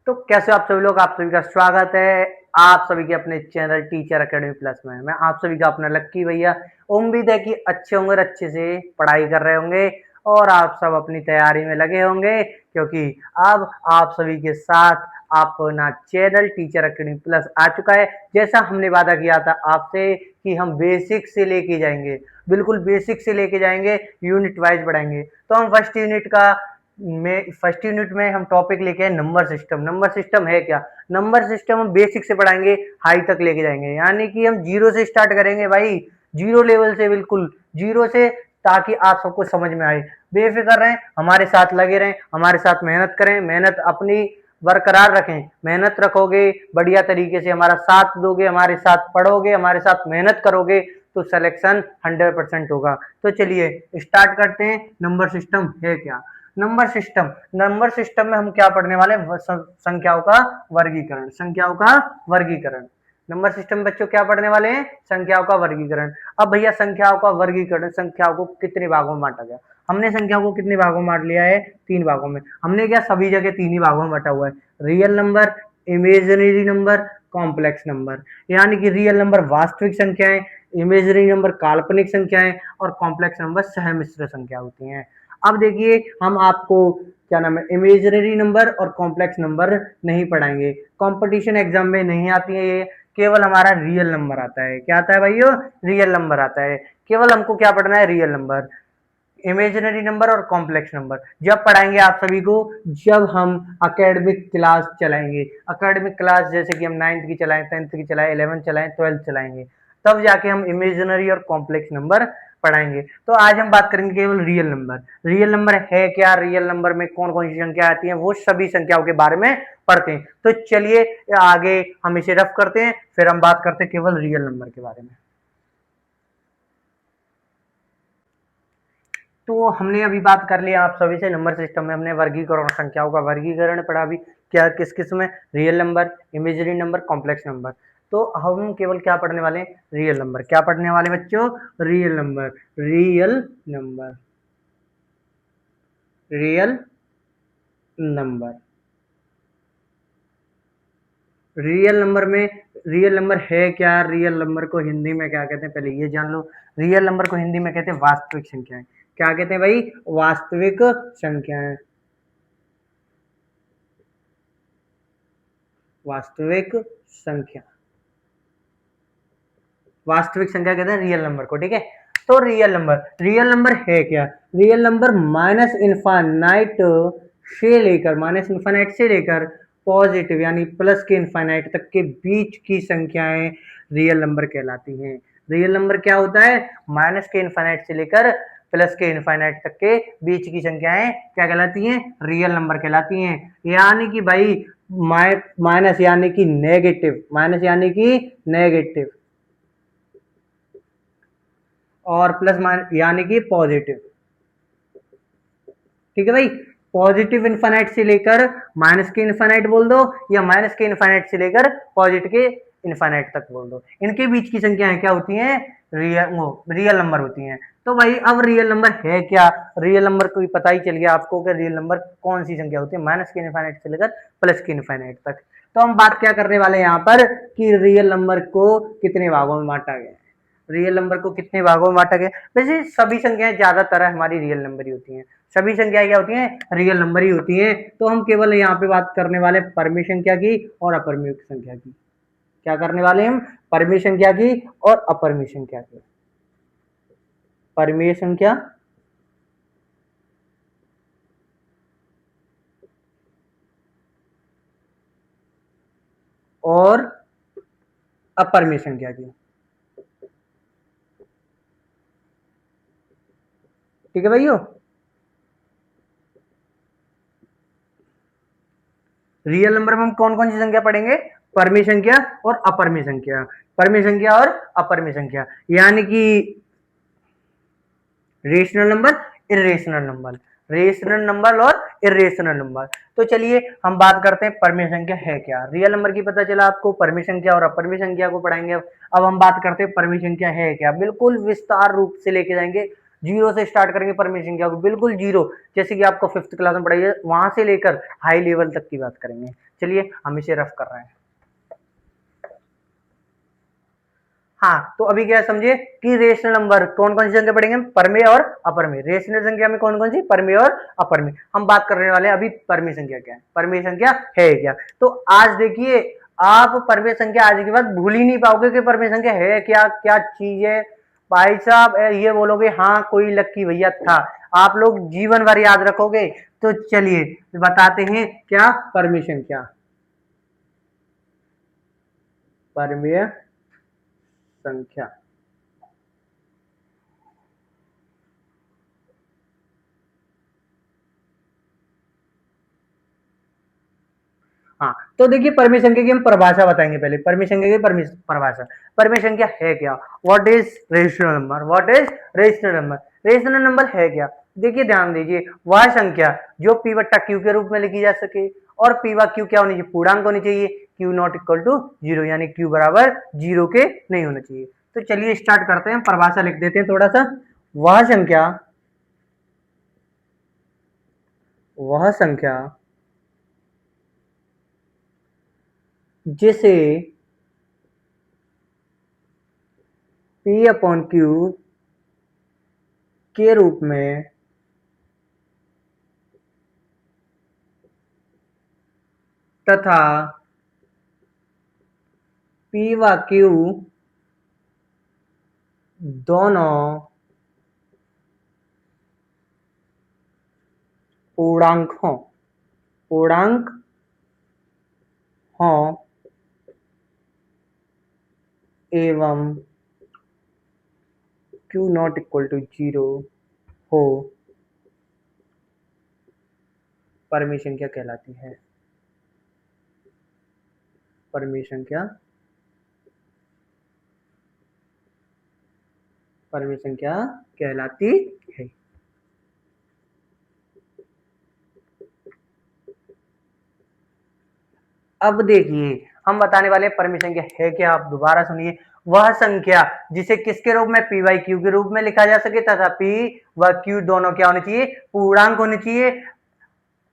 तो कैसे हो आप सभी लोग। आप सभी का स्वागत है आप सभी के अपने चैनल टीचर एकेडमी प्लस में। मैं आप सभी का अपना लक्की भैया। उम्मीद है कि अच्छे होंगे और अच्छे से पढ़ाई कर रहे होंगे और आप सब अपनी तैयारी में लगे होंगे, क्योंकि अब आप सभी के साथ अपना चैनल टीचर एकेडमी प्लस आ चुका है। जैसा हमने वादा किया था आपसे कि हम बेसिक से लेके जाएंगे, बिल्कुल बेसिक से लेके जाएंगे, यूनिट वाइज बढ़ाएंगे। तो हम फर्स्ट यूनिट में हम टॉपिक लेके आए नंबर सिस्टम। नंबर सिस्टम है क्या? नंबर सिस्टम हम बेसिक से पढ़ाएंगे, हाई तक लेके जाएंगे, यानी कि हम जीरो से स्टार्ट करेंगे भाई, जीरो लेवल से, बिल्कुल जीरो से, ताकि आप सबको समझ में आए। बेफिक्र रहें, हमारे साथ लगे रहें, हमारे साथ मेहनत करें, मेहनत अपनी बरकरार रखें। मेहनत रखोगे, बढ़िया तरीके से हमारा साथ दोगे, हमारे साथ पढ़ोगे, हमारे साथ मेहनत करोगे, तो सिलेक्शन 100% होगा। तो चलिए स्टार्ट करते हैं। नंबर सिस्टम है क्या? नंबर सिस्टम में हम क्या पढ़ने वाले हैं? संख्याओं का वर्गीकरण। संख्याओं का वर्गीकरण। नंबर सिस्टम बच्चों क्या पढ़ने वाले हैं? संख्याओं का वर्गीकरण। अब भैया संख्याओं का वर्गीकरण, संख्याओं को कितने भागों में बांटा गया? हमने संख्याओं को कितने भागों में बांट लिया है? 3 भागों में। हमने क्या सभी जगह 3 ही भागों में बांटा हुआ है। Real number, imaginary number, complex number. यानी कि रियल नंबर वास्तविक संख्याएं, इमेजिनरी नंबर काल्पनिक संख्याएं और कॉम्प्लेक्स नंबर सहमिश्र संख्या होती हैं। अब देखिए हम आपको क्या नाम है, इमेजिनरी नंबर और कॉम्प्लेक्स नंबर नहीं पढ़ाएंगे, कंपटीशन एग्जाम में नहीं आती है ये। केवल हमारा रियल नंबर आता है। क्या आता है भाइयों? रियल नंबर आता है। केवल हमको क्या पढ़ना है? रियल नंबर, इमेजिनरी नंबर और कॉम्प्लेक्स नंबर जब पढ़ाएंगे आप सभी को, जब हम अकेडमिक क्लास चलाएंगे। अकेडमिक क्लास जैसे कि हम 9th की चलाएं, 10th की चलाएं, 11th चलाएं, 12th चलाएंगे, तब जाके हम इमेजिनरी और कॉम्प्लेक्स नंबर पढ़ाएंगे। तो आज हम बात करेंगे केवल रियल नंबर। रियल नंबर है क्या, रियल नंबर में कौन कौन सी संख्या आती है, वो सभी संख्याओं के बारे में पढ़ते हैं। तो चलिए आगे हम इसे रफ करते हैं, फिर हम बात करते हैं केवल रियल नंबर के बारे में। तो हमने अभी बात कर लिया आप सभी से, नंबर सिस्टम में हमने वर्गीकरण, संख्याओं का वर्गीकरण पढ़ा भी। क्या किस किस में? Real number, imaginary number, complex number. तो हम केवल क्या पढ़ने वाले हैं? Real number. क्या पढ़ने वाले बच्चों? Real number. Real number, real number. Real number में, रियल नंबर है क्या, रियल नंबर को हिंदी में क्या कहते हैं पहले ये जान लो। रियल नंबर को हिंदी में कहते हैं वास्तविक संख्याएं। क्या कहते हैं भाई? वास्तविक संख्याएं। वास्तविक संख्या, वास्तविक संख्या कहते हैं रियल नंबर को, ठीक है। तो रियल नंबर है क्या? रियल नंबर माइनस इन्फानाइट से लेकर पॉजिटिव यानी प्लस के इन्फानाइट तक के बीच की संख्याएं रियल नंबर कहलाती हैं। रियल नंबर क्या होता है? माइनस के इन्फानाइट से लेकर प्लस के इन्फानाइट तक के बीच की संख्याएं क्या कहलाती हैं? रियल नंबर कहलाती हैं। यानी कि भाई माइनस यानी कि नेगेटिव, माइनस यानी कि नेगेटिव, और प्लस यानी कि पॉजिटिव, ठीक है भाई। पॉजिटिव इन्फानाइट से लेकर माइनस के इन्फानाइट बोल दो, या माइनस के इन्फानाइट से लेकर पॉजिटिव के इन्फानाइट तक बोल दो। इनके बीच की संख्याएं क्या होती हैं? रियल नंबर होती हैं। तो भाई अब रियल नंबर है क्या? रियल नंबर को भी पता ही चल गया आपको कि रियल नंबर कौन सी संख्या होती है, माइनस के इन्फानाइट से लेकर प्लस के इन्फानाइट तक। तो हम बात क्या करने वाले हैं यहाँ पर कि रियल नंबर को कितने भागों में बांटा गया है। रियल नंबर को कितने भागों में बांटा गया? वैसे सभी संख्याएं ज्यादातर हमारी रियल नंबर ही होती हैं। सभी संख्याएं क्या होती हैं? रियल नंबर ही होती हैं। तो हम केवल यहाँ पे बात करने वाले परिमेय संख्या की और अपरिमेय संख्या की। क्या करने वाले हम? परिमेय संख्या की और अपरिमेय संख्या की। परिमेय संख्या और अपरिमेय संख्या की, ठीक है भाइयों। रियल नंबर में हम कौन कौन सी संख्या पढ़ेंगे? परिमेय संख्या और अपरिमेय संख्या। परिमेय संख्या और अपरिमेय संख्या यानी कि rational number, irrational number, rational number और इरेशनल नंबर। तो चलिए हम बात करते हैं परिमेय संख्या है क्या। रियल नंबर की पता चला आपको, परिमेय संख्या और अपरिमेय संख्या को पढ़ाएंगे। अब हम बात करते हैं परिमेय संख्या है क्या, बिल्कुल विस्तार रूप से लेके जाएंगे। जीरो से स्टार्ट करेंगे परिमेय संख्या को, बिल्कुल जीरो, जैसे कि आपको 5th क्लास में पढ़ाई है वहां से लेकर हाई लेवल तक की बात करेंगे। चलिए हम इसे रफ कर रहे हैं। हाँ, तो अभी क्या समझे कि रेशनल नंबर कौन कौन सी संख्या पढ़ेंगे, परमेय और अपरमेय। रेशनल संख्या में कौन कौन सी, परमेय और अपरमेय। हम बात करने वाले हैं अभी परमेय संख्या क्या है, परमेय संख्या है क्या। तो आज देखिए आप परमेय संख्या आज के बाद भूल ही नहीं पाओगे कि परमेय संख्या है क्या, क्या चीज है। भाई साहब ये बोलोगे हाँ कोई लक्की भैया था, आप लोग जीवन भर याद रखोगे। तो चलिए बताते हैं क्या परमेय संख्या, परमेय संख्या। हाँ, तो देखिए परमेय संख्या की हम परिभाषा बताएंगे पहले। परमेय संख्या की परिभाषा, परमेय संख्या है क्या, what is rational number, what is rational number. Rational number है क्या, देखिए ध्यान दीजिए, वह संख्या जो p बट्टा q के रूप में लिखी जा सके, और p व q क्या होनी चाहिए, पूर्णांक होनी चाहिए, q नॉट इक्वल टू 0, यानी q बराबर 0 के नहीं होना चाहिए। तो चलिए स्टार्ट करते हैं, परिभाषा लिख देते हैं थोड़ा सा। वह संख्या जिसे p अपॉन q के रूप में तथा p व q दोनों पूर्णांक हो एवं q नॉट इक्वल टू 0 हो, परमेय संख्या कहलाती है। परमेय संख्या कहलाती है। अब देखिए हम बताने वाले हैं परमेय संख्या है क्या, आप दोबारा सुनिए। वह संख्या जिसे किसके रूप में, p बाई क्यू के रूप में लिखा जा सके तथा p व q दोनों क्या होने चाहिए, पूर्णांक होने चाहिए,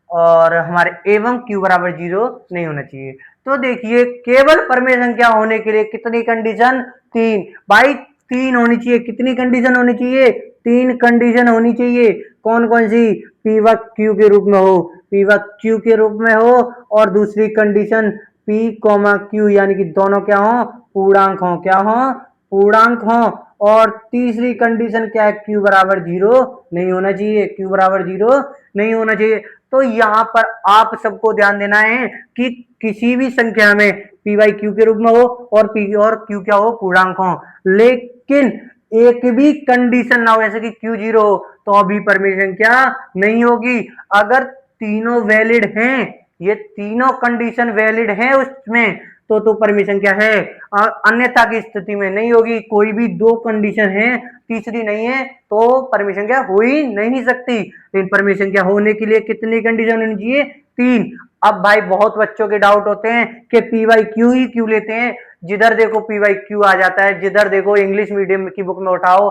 और हमारे एवं q बराबर 0 नहीं होना चाहिए। तो देखिए केवल परमेय संख्या होने के लिए कितनी कंडीशन, 3। भाई 3 होनी चाहिए, कितनी कंडीशन होनी चाहिए, 3 कंडीशन होनी चाहिए। कौन कौन सी, p व q के रूप में हो, p व q के रूप में हो, और दूसरी कंडीशन p q यानी कि दोनों क्या हो, पूर्णांक हो, क्या हो, पूर्णांक हो। और तीसरी कंडीशन क्या है, q बराबर 0 नहीं होना चाहिए, q बराबर 0 नहीं होना चाहिए। तो यहाँ पर आप सबको ध्यान देना है कि किसी भी संख्या में p बाई क्यू के रूप में हो और p और q क्या हो, पूर्णांक हो, लेकिन एक भी कंडीशन ना हो जैसे कि q 0 हो, तो अभी परमेय संख्या नहीं होगी। अगर तीनों वैलिड हैं, ये तीनों कंडीशन वैलिड है उसमें, तो परमेय संख्या है। और अन्यथा की स्थिति में नहीं होगी, कोई भी दो कंडीशन है तीसरी नहीं है, तो परमेय संख्या हो ही नहीं सकती। लेकिन परमेय संख्या होने के लिए कितनी कंडीशन होनी चाहिए, 3। अब भाई बहुत बच्चों के डाउट होते हैं कि p बाई क्यू ही क्यों लेते हैं, जिधर देखो p बाई क्यू आ जाता है, जिधर देखो इंग्लिश मीडियम की बुक में उठाओ,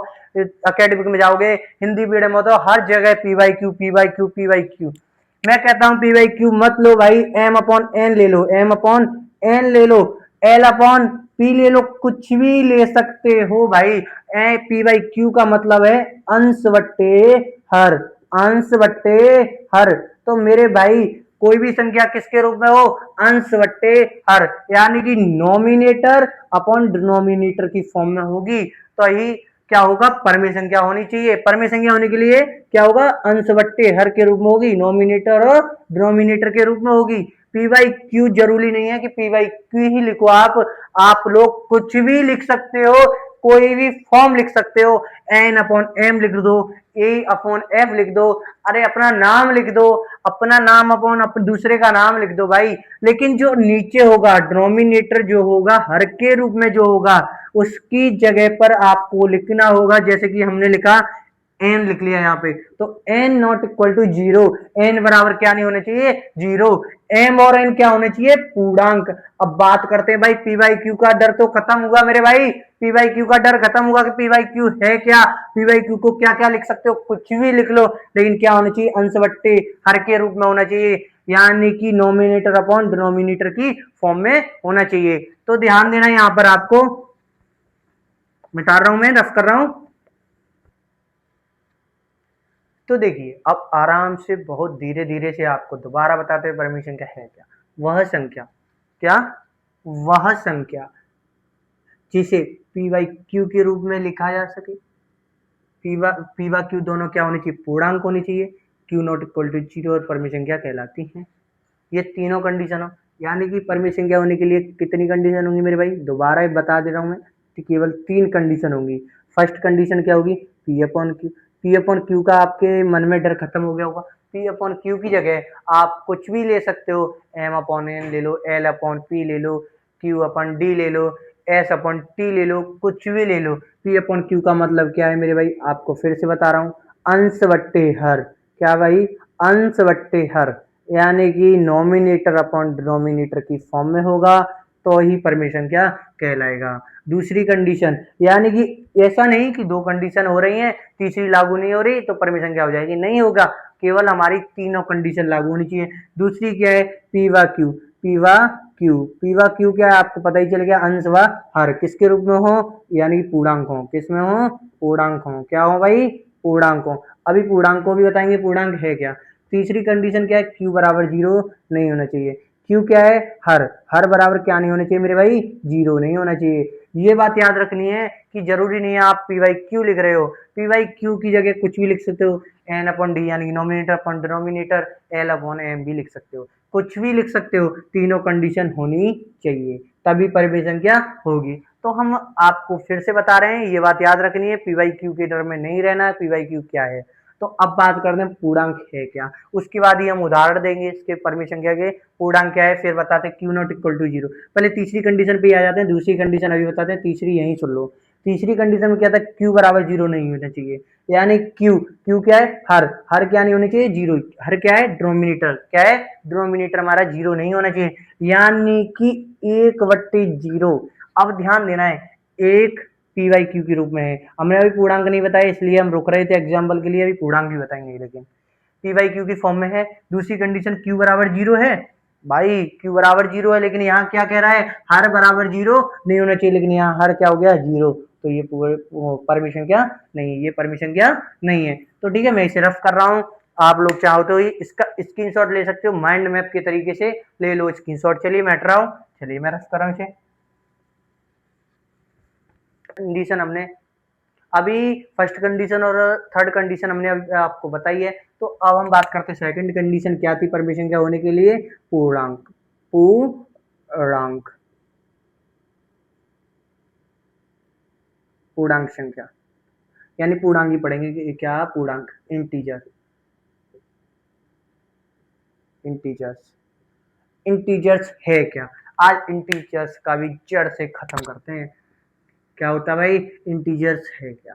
अकेडमिक में जाओगे, हिंदी मीडियम में तो हर जगह p by Q, p by Q, p by Q. मैं कहता हूं p बाई क्यू मत लो भाई, m अपॉन n ले लो, m अपॉन n ले लो, l अपॉन p ले लो, कुछ भी ले सकते हो भाई। p बाई क्यू का मतलब है अंश बट्टे हर, अंश बट्टे हर। तो मेरे भाई कोई भी संख्या किसके रूप में हो, अंश बट्टे हर, यानी कि नॉमिनेटर अपॉन डिनोमिनेटर की फॉर्म में होगी, तो यही क्या होगा, परमेय संख्या होनी चाहिए। परमेय संख्या होने के लिए क्या होगा, अंश बट्टे हर के रूप में होगी, नॉमिनेटर और डिनोमिनेटर के रूप में होगी। p बाई क्यू जरूरी नहीं है कि p बाई क्यू ही लिखो आप लोग कुछ भी लिख सकते हो, कोई भी फॉर्म लिख सकते हो, एन अपॉन एम लिख दो, ए अपॉन एफ लिख दो, अरे अपना नाम लिख दो, अपना नाम अपॉन दूसरे का नाम लिख दो भाई। लेकिन जो नीचे होगा डिनोमिनेटर जो होगा हर के रूप में जो होगा, उसकी जगह पर आपको लिखना होगा, जैसे कि हमने लिखा एन लिख लिया यहाँ पे, तो N not equal to 0, N बराबर क्या नहीं होना चाहिए, 0। एम और एन क्या होने चाहिए, पूर्णांक। अब बात करते हैं भाई पी बाई क्यू का डर तो खत्म हुआ मेरे भाई, पी बाई क्यू का डर खत्म हुआ कि पी बाई क्यू है क्या, पी बाई क्यू को क्या क्या लिख सकते हो, कुछ भी लिख लो, लेकिन क्या होना चाहिए, अंश बट्टे हर के रूप में होना चाहिए। यानी कि नोमिनेटर अपॉन डिनोमिनेटर की फॉर्म में होना चाहिए। तो ध्यान देना, यहां पर आपको मिटा रहा हूं, मैं रफ कर रहा हूं। तो देखिए अब आराम से बहुत धीरे धीरे से आपको दोबारा बताते हैं परमिशन क्या है। क्या वह संख्या, क्या वह संख्या जिसे पी वाई क्यू के रूप में लिखा जा सके। पी व क्यू दोनों क्या होनी चाहिए, पूर्णांक होनी चाहिए। Q not equal to zero और परमिशन क्या कहलाती है, ये तीनों कंडीशन हो। यानी कि परमिशन क्या होने के लिए कितनी कंडीशन होंगी मेरे भाई, दोबारा बता दे रहा हूं मैं कि केवल 3 कंडीशन होंगी। फर्स्ट कंडीशन क्या होगी, P upon Q. P upon Q का आपके मन में डर खत्म हो गया होगा। पी अपॉन क्यू की जगह आप कुछ भी ले सकते हो, एम अपॉन एन ले लो, एल अपॉन पी ले लो, क्यू अपॉन डी ले लो, एस अपॉन टी ले लो, कुछ भी ले लो। पी अपॉन क्यू का मतलब क्या है मेरे भाई, आपको फिर से बता रहा हूं, अंश बट्टे हर। क्या भाई, अंश बट्टे हर, यानी कि नॉमिनेटर अपॉन डिनोमिनेटर की फॉर्म में होगा तो ही परमिशन क्या कहलाएगा। दूसरी कंडीशन, यानी कि ऐसा नहीं कि 2 कंडीशन हो रही हैं, तीसरी लागू नहीं हो रही तो परमिशन क्या हो जाएगी, नहीं होगा। केवल हमारी तीनों कंडीशन लागू होनी चाहिए। दूसरी क्या है, पीवा क्यू। पीवा क्यू, पीवा क्यू क्या है आपको पता ही चल गया, अंश व हर किसके रूप में हो, यानी पूर्णांक हो। किस में हो, पूर्णांक हो। क्या हो भाई, पूर्णांक हो। अभी पूर्णांक को भी बताएंगे पूर्णांक है क्या। तीसरी कंडीशन क्या है, क्यू बराबर जीरो नहीं होना चाहिए। क्यू क्या है, हर। हर बराबर क्या नहीं होना चाहिए मेरे भाई, जीरो नहीं होना चाहिए। ये बात याद रखनी है कि जरूरी नहीं है आप पी वाई क्यू लिख रहे हो, पी वाई क्यू की जगह कुछ भी लिख सकते हो। एन अपॉन डी यानी numerator upon denominator, L upon M भी लिख सकते हो, कुछ भी लिख सकते हो। तीनों कंडीशन होनी चाहिए तभी परमिशन क्या होगी। तो हम आपको फिर से बता रहे हैं, ये बात याद रखनी है, पी वाई क्यू के डर में नहीं रहना है। पी वाई क्यू क्या है, तो अब बात करते हैं पूर्णांक है क्या। उसके बाद ही हम उदाहरण देंगे इसके परमिशन क्या के, पूर्णांक क्या है, फिर बताते हैं Q not equal to zero. पहले तीसरी कंडीशन पे आ जाते हैं, दूसरी कंडीशन अभी बताते हैं, तीसरी यहीं सुन लो। तीसरी कंडीशन में क्या था, क्यू बराबर जीरो नहीं होना चाहिए। यानी क्यू, क्यू क्या है, हर। हर क्या नहीं होना चाहिए, जीरो। हर क्या है, डिनोमिनेटर। क्या है, डिनोमिनेटर हमारा जीरो नहीं होना चाहिए, यानी कि 1/0। अब ध्यान देना है, एक पी वाई क्यू के रूप में है। हमने अभी पूर्णांक नहीं बताया इसलिए हम रुक रहे थे एग्जाम्पल के लिए, अभी पूर्णांक भी बताएंगे। लेकिन पी वाई क्यू की फॉर्म में है। दूसरी कंडीशन क्यू बराबर जीरो है, भाई क्यू बराबर जीरो है, लेकिन यहाँ क्या कह रहा है, हर बराबर जीरो नहीं होना चाहिए, लेकिन यहाँ हर क्या हो गया, जीरो। तो ये परमिशन क्या नहीं है, ये परमिशन क्या नहीं है। तो ठीक है, मैं इसे रफ कर रहा हूँ, आप लोग चाहो तो इसका स्क्रीनशॉट ले सकते हो, माइंड मैप के तरीके से ले लो स्क्रीनशॉट। चलिए मैं हट रहा हूँ, चलिए मैं रफ कर रहा हूँ इसे। कंडीशन हमने अभी फर्स्ट कंडीशन और थर्ड कंडीशन हमने आपको बताई है। तो अब हम बात करते हैं सेकंड कंडीशन क्या थी परमिशन क्या होने के लिए, पूर्णांक। पूर्णांक, पूर्णांक संख्या, यानी पूर्णांक ही पढ़ेंगे कि क्या, पूर्णांक, इंटीजर। इंटीजर्स, इंटीजर्स है क्या, आज इंटीजर्स का भी जड़ से खत्म करते हैं। क्या होता है भाई, इंटीजर्स है क्या,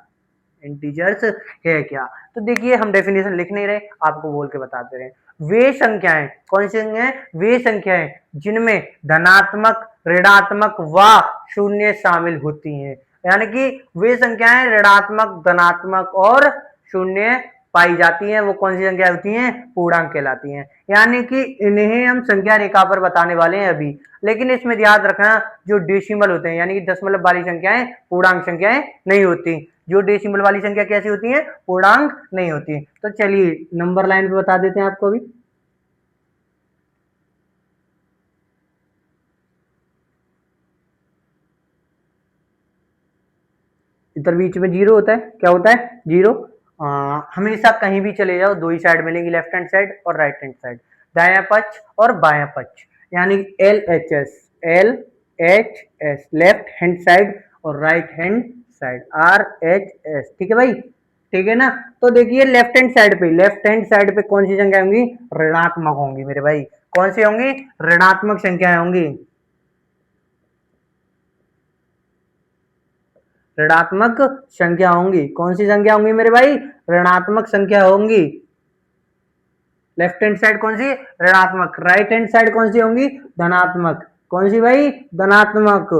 इंटीजर्स है क्या। तो देखिए हम डेफिनेशन लिख नहीं रहे, आपको बोल के बताते रहे। वे संख्याएं, कौन सी संख्याएं, वे संख्याएं जिनमें धनात्मक, ऋणात्मक व शून्य शामिल होती हैं। यानी कि वे संख्याएं ऋणात्मक, धनात्मक और शून्य पाई जाती हैं, वो कौन सी संख्या होती हैं, पूर्णांक कहलाती हैं। यानी कि इन्हें हम संख्या रेखा पर बताने वाले हैं अभी। लेकिन इसमें याद रखना, जो डेसिमल होते हैं यानी कि दशमलव वाली संख्याएं पूर्णांक संख्याएं नहीं होती। जो डेसिमल वाली संख्या कैसी होती है, पूर्णांक नहीं होती। तो चलिए नंबर लाइन पे बता देते हैं आपको भी। इधर बीच में जीरो होता है, क्या होता है, जीरो। हमेशा कहीं भी चले जाओ, दो ही साइड मिलेंगी, लेफ्ट हैंड साइड और राइट हैंड साइड, दाया पक्ष और बाया पक्ष। यानी L H S, L H S left hand side और right hand side R H S. ठीक है भाई, ठीक है ना। तो देखिए लेफ्ट हैंड साइड पे, लेफ्ट हैंड साइड पे कौन सी संख्या होंगी, ऋणात्मक होंगी मेरे भाई। कौन सी होंगी, ऋणात्मक संख्याएं होंगी। ऋणात्मक संख्या होंगी, कौन सी संख्या होंगी मेरे भाई, ऋणात्मक संख्या होंगी। लेफ्ट हैंड साइड कौन सी, ऋणात्मक। राइट हैंड साइड कौन सी होंगी, धनात्मक। कौन सी भाई, धनात्मक।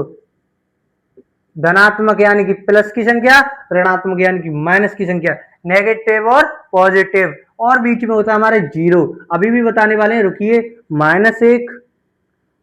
धनात्मक यानी कि प्लस की संख्या, ऋणात्मक यानी कि माइनस की संख्या, नेगेटिव और पॉजिटिव, और बीच में होता है हमारे जीरो। अभी भी बताने वाले हैं, रुकिए। -1,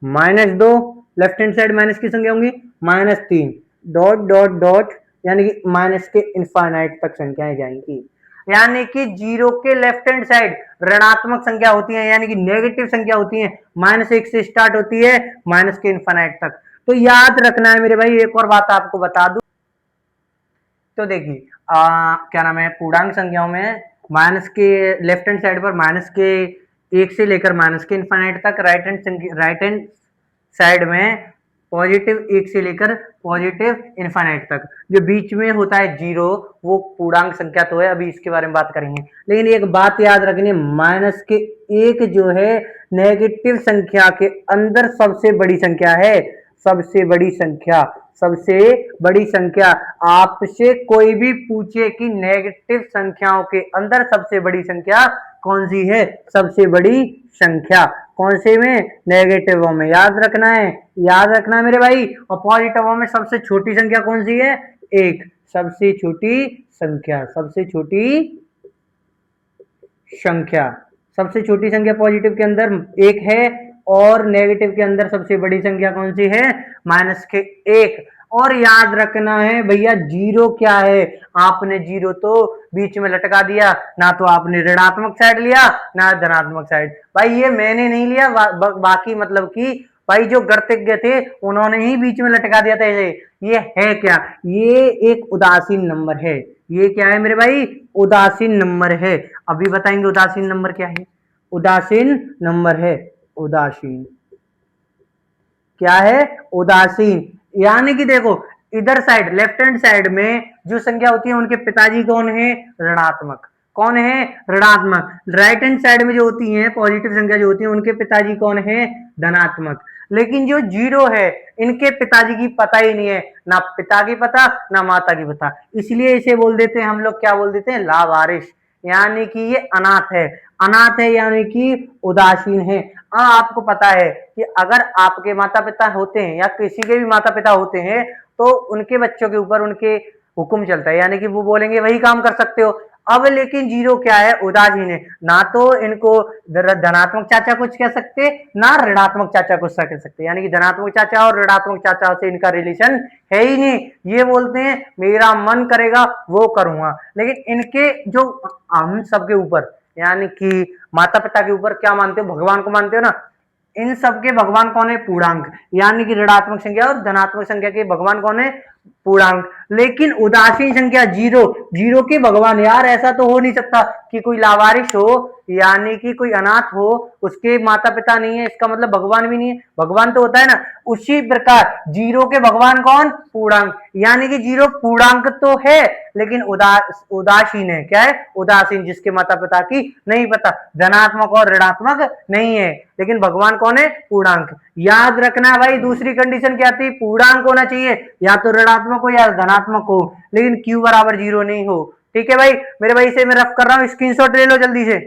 -2, लेफ्ट हैंड साइड माइनस की संख्या होंगी, -3, डॉट डॉट डॉट, यानी कि माइनस के इनफाइनाइट तक संख्याएं जाएंगी। यानी कि जीरो के लेफ्ट हैंड साइड ऋणात्मक संख्या होती है, यानी कि नेगेटिव संख्या होती है, -1 से स्टार्ट होती है माइनस के इनफाइनाइट तक। तो याद रखना है मेरे भाई। एक और बात आपको बता दूं, तो देखिए क्या नाम है, पूर्णांक संख्याओं में माइनस के लेफ्ट हैंड साइड पर माइनस के 1 से लेकर माइनस के इनफाइनाइट तक, राइट हैंड साइड में पॉजिटिव 1 से लेकर पॉजिटिव इनफाइनाइट तक, जो बीच में होता है जीरो, वो पूर्णांक संख्या तो है, अभी इसके बारे में बात करेंगे। लेकिन एक बात याद रखनी, माइनस के 1 जो है नेगेटिव संख्या के अंदर सबसे बड़ी संख्या है, सबसे बड़ी संख्या, सबसे बड़ी संख्या। आपसे कोई भी पूछे कि नेगेटिव संख्याओं के अंदर सबसे बड़ी संख्या कौन सी है, सबसे बड़ी संख्या कौन से में, नेगेटिवों में। याद रखना है, याद रखना है मेरे भाई। और पॉजिटिवों में सबसे छोटी संख्या कौन सी है, 1, सबसे छोटी संख्या, सबसे छोटी संख्या, सबसे छोटी संख्या पॉजिटिव के अंदर 1 है, और नेगेटिव के अंदर सबसे बड़ी संख्या कौन सी है, माइनस के 1। और याद रखना है भैया, जीरो क्या है, आपने जीरो तो बीच में लटका दिया, ना तो आपने ऋणात्मक साइड लिया ना धनात्मक साइड। भाई ये मैंने नहीं लिया, बाकी मतलब कि भाई जो गणितज्ञ थे उन्होंने ही बीच में लटका दिया था। ये है क्या, ये एक उदासीन नंबर है। ये क्या है मेरे भाई, उदासीन नंबर है। अभी बताएंगे उदासीन नंबर क्या है। उदासीन नंबर है, उदासीन क्या है, उदासीन। यानी कि देखो, इधर साइड लेफ्ट हैंड साइड में जो संख्या होती है उनके पिताजी कौन है, ऋणात्मक। कौन है, ऋणात्मक। राइट हैंड साइड में जो होती है पॉजिटिव संख्या जो होती है उनके पिताजी कौन है, धनात्मक। लेकिन जो जीरो है इनके पिताजी की पता ही नहीं है, ना पिता की पता ना माता की पता, इसलिए इसे बोल देते हैं हम लोग, क्या बोल देते हैं, लावारिस। यानी कि ये अनाथ है, अनाथ है यानी कि उदासीन है। आपको पता है कि अगर आपके माता पिता होते हैं या किसी के भी माता पिता होते हैं तो उनके बच्चों के ऊपर उनके हुक्म चलता है, यानी कि वो बोलेंगे वही काम कर सकते हो। अब लेकिन जीरो क्या है, उदासीन है, ना तो इनको धनात्मक चाचा कुछ कह सकते ना ऋणात्मक चाचा कुछ कह सकते, यानी कि धनात्मक चाचा और ऋणात्मक चाचा से इनका रिलेशन है ही नहीं। ये बोलते हैं मेरा मन करेगा वो करूंगा। लेकिन इनके जो हम सबके ऊपर यानी कि माता पिता के ऊपर क्या मानते हो, भगवान को मानते हो ना, इन सबके भगवान कौन है, पूर्णांक, यानी कि ऋणात्मक संख्या और धनात्मक संख्या के भगवान कौन है, पूर्णांक। लेकिन उदासीन संख्या जीरो, जीरो के भगवान, यार ऐसा तो हो नहीं सकता कि कोई लावारिस हो यानी कि कोई अनाथ हो उसके माता पिता नहीं है, इसका मतलब भगवान भी नहीं है, भगवान तो होता है ना। उसी प्रकार जीरो के भगवान कौन, पूर्णांक, यानी कि जीरो पूर्णांक तो है लेकिन उदासीन है। क्या है, उदासीन, जिसके माता पिता की नहीं पता, धनात्मक और ऋणात्मक नहीं है, लेकिन भगवान कौन है, पूर्णांक। याद रखना भाई, दूसरी कंडीशन क्या थी, पूर्णांक होना चाहिए, या तो ऋणात्मक हो या धनात्मक हो, लेकिन क्यू बराबर जीरो नहीं हो। ठीक है भाई, मेरे भाई से मैं रफ कर रहा हूं, स्क्रीनशॉट ले लो जल्दी से।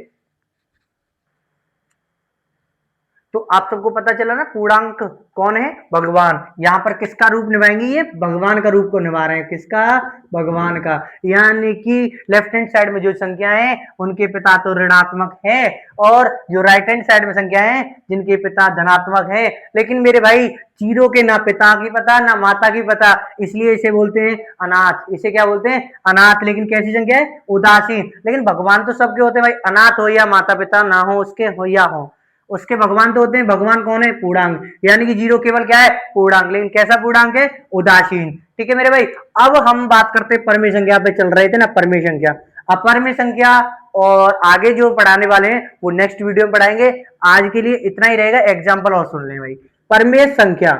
तो आप सबको पता चला ना, पूर्णांक कौन है, भगवान। यहां पर किसका रूप निभाएंगे, ये भगवान का रूप को निभा रहे हैं, किसका, भगवान का। यानी कि लेफ्ट हैंड साइड में जो संख्या है उनके पिता तो ऋणात्मक है, और जो राइट हैंड साइड में संख्या है जिनके पिता धनात्मक है। लेकिन मेरे भाई जीरो के ना पिता की पता ना माता की पता, इसलिए इसे बोलते हैं अनाथ। इसे क्या बोलते हैं, अनाथ। लेकिन कैसी संख्या है, उदासीन। लेकिन भगवान तो सबके होते हैं भाई, अनाथ हो या माता पिता ना हो उसके हो या हो, उसके भगवान तो होते हैं। भगवान कौन है, पूर्णांक, यानी कि जीरो केवल क्या है, पूर्णांक, लेकिन कैसा पूर्णांक है, उदासीन। ठीक है मेरे भाई। अब हम बात करते हैं परमेय संख्या पे चल रहे थे ना, परमेय संख्या। अब परमेय संख्या और आगे जो पढ़ाने वाले हैं वो नेक्स्ट वीडियो में पढ़ाएंगे। आज के लिए इतना ही रहेगा, एग्जाम्पल और सुन लें भाई। परमेय संख्या,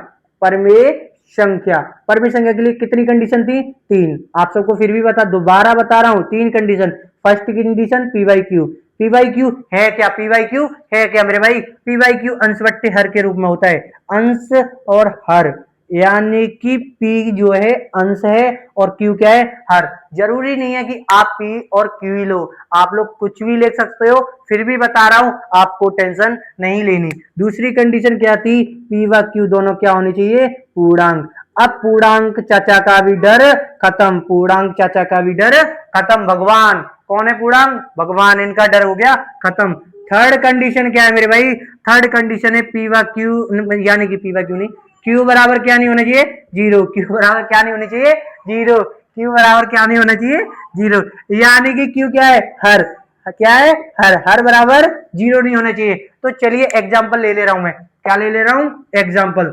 परमेय संख्या, परमेय संख्या के लिए कितनी कंडीशन थी, 3। आप सबको फिर भी दोबारा बता रहा हूं, 3 condition. First condition P by Q. P by Q है क्या, पी बाई क्यू है क्या मेरे भाई, पी बाई क्यू अंश बट्टे हर के रूप में होता है, अंश और हर, यानी कि पी जो है अंश है और क्यू क्या है, हर। जरूरी नहीं है कि आप पी और क्यू ही लो, आप लोग कुछ भी लिख सकते हो, फिर भी बता रहा हूं, आपको टेंशन नहीं लेनी। दूसरी कंडीशन क्या थी, पी व क्यू दोनों क्या होनी चाहिए, पूर्णांक। अब पूर्णांक चाचा का भी डर खत्म, पूर्णांक चाचा का भी डर खत्म। भगवान कौन है? पूर्णांक भगवान, इनका डर हो गया खत्म। थर्ड कंडीशन क्या है मेरे भाई? थर्ड कंडीशन है पी व क्यू, यानी कि पी व क्यू नहीं, क्यू बराबर क्या नहीं होना चाहिए? जीरो। क्यू बराबर क्या नहीं होना चाहिए? जीरो। क्यू बराबर क्या नहीं होना चाहिए? जीरो। यानी कि क्यू क्या है? हर। क्या है? हर। हर बराबर जीरो नहीं होना चाहिए। तो चलिए एग्जाम्पल ले ले रहा हूं मैं। क्या ले ले रहा हूं? एग्जाम्पल।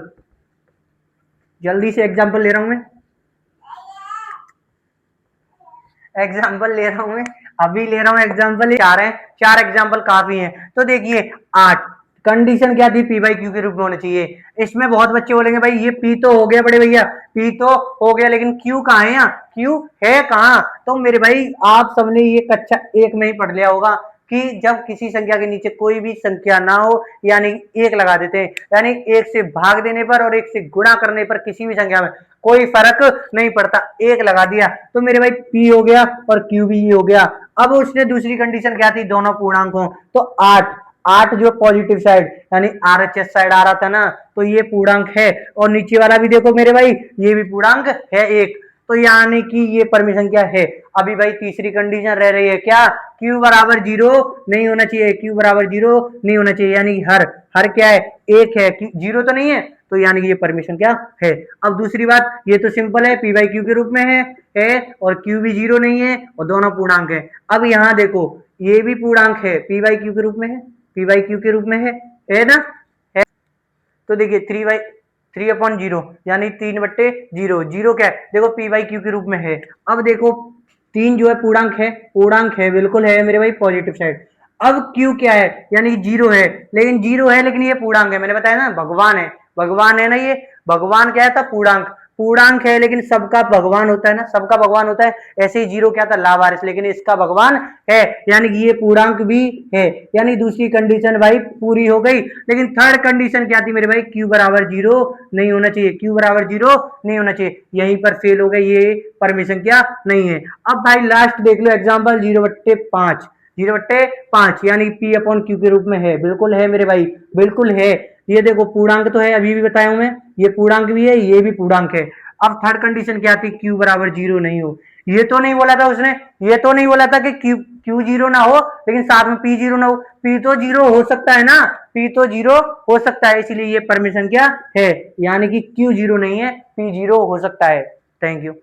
जल्दी से एग्जाम्पल ले रहा हूं मैं, एग्जाम्पल ले रहा हूं मैं, अभी ले रहा हूं एग्जाम्पल। चार है, चार एग्जाम्पल काफी है। तो देखिए 8 कंडीशन क्या थी? पी बाई क्यू के रूप में होना चाहिए। इसमें बहुत बच्चे बोलेंगे भाई ये पी तो हो गया बड़े भैया, पी तो हो गया, लेकिन क्यू कहाँ है? यहाँ क्यू है कहाँ? तो मेरे भाई आप सबने ये कक्षा एक में ही पढ़ लिया होगा कि जब किसी संख्या के नीचे कोई भी संख्या ना हो, यानी एक लगा देते हैं, यानी एक से भाग देने पर और एक से गुणा करने पर किसी भी संख्या में कोई फर्क नहीं पड़ता, एक लगा दिया तो मेरे भाई पी हो गया और क्यू भी हो गया। अब उसने दूसरी कंडीशन क्या थी? दोनों पूर्णांक हो। तो 8 8 जो पॉजिटिव साइड यानी आरएचएस साइड आ रहा था ना, तो ये पूर्णांक है। और नीचे वाला भी देखो मेरे भाई, ये भी पूर्णांक है एक। तो यानी कि ये परमिशन क्या है? अभी भाई तीसरी कंडीशन रह रही है क्या? क्यू बराबर जीरो नहीं होना चाहिए, क्यू बराबर जीरो नहीं होना चाहिए, यानी हर। हर क्या है? एक है, जीरो तो नहीं है, तो यानी कि ये परमिशन क्या है? अब दूसरी बात, ये तो सिंपल है, पी बाई क्यू के रूप में है और क्यू भी जीरो नहीं है और दोनों पूर्णांक है। अब यहाँ देखो ये भी पूर्णांक है, पी बाई क्यू के रूप में है, पी बाई क्यू के रूप में है ना? है। तो देखिए 3/0 यानी 3/0, जीरो क्या है? देखो पी बाई क्यू के रूप में है। अब देखो 3 जो है पूर्णांक है, पूर्णांक है, बिल्कुल है मेरे भाई पॉजिटिव साइड। अब क्यू क्या है? यानी जीरो है, लेकिन जीरो है लेकिन ये पूर्णांक है, मैंने बताया ना भगवान है, भगवान है ना, ये भगवान क्या था? पूर्णांक। पूर्णांक है लेकिन सबका भगवान होता है ना, सबका भगवान होता है। ऐसे ही जीरो क्या था? लावारिस, लेकिन इसका भगवान है, यानी कि ये पूर्णांक भी है। यानी दूसरी कंडीशन भाई पूरी हो गई। लेकिन थर्ड कंडीशन क्या थी मेरे भाई? क्यू बराबर जीरो नहीं होना चाहिए, क्यू बराबर जीरो नहीं होना चाहिए, यहीं पर फेल हो गए, ये परमिशन क्या नहीं है। अब भाई लास्ट देख लो एग्जाम्पल 0/5, 0/5 यानी पी अपॉन क्यू के रूप में है, बिल्कुल है मेरे भाई, बिल्कुल है। ये देखो पूर्णांक तो है, अभी भी बताया हूं मैं, ये पूर्णांक भी है, ये भी पूर्णांक है। अब थर्ड कंडीशन क्या थी? क्यू बराबर जीरो नहीं हो। ये तो नहीं बोला था उसने, ये तो नहीं बोला था कि क्यू जीरो ना हो लेकिन साथ में पी जीरो ना हो। पी तो जीरो हो सकता है ना, पी तो जीरो हो सकता है, इसीलिए ये परमिशन क्या है? यानी कि क्यू जीरो नहीं है, पी जीरो हो सकता है। Thank you.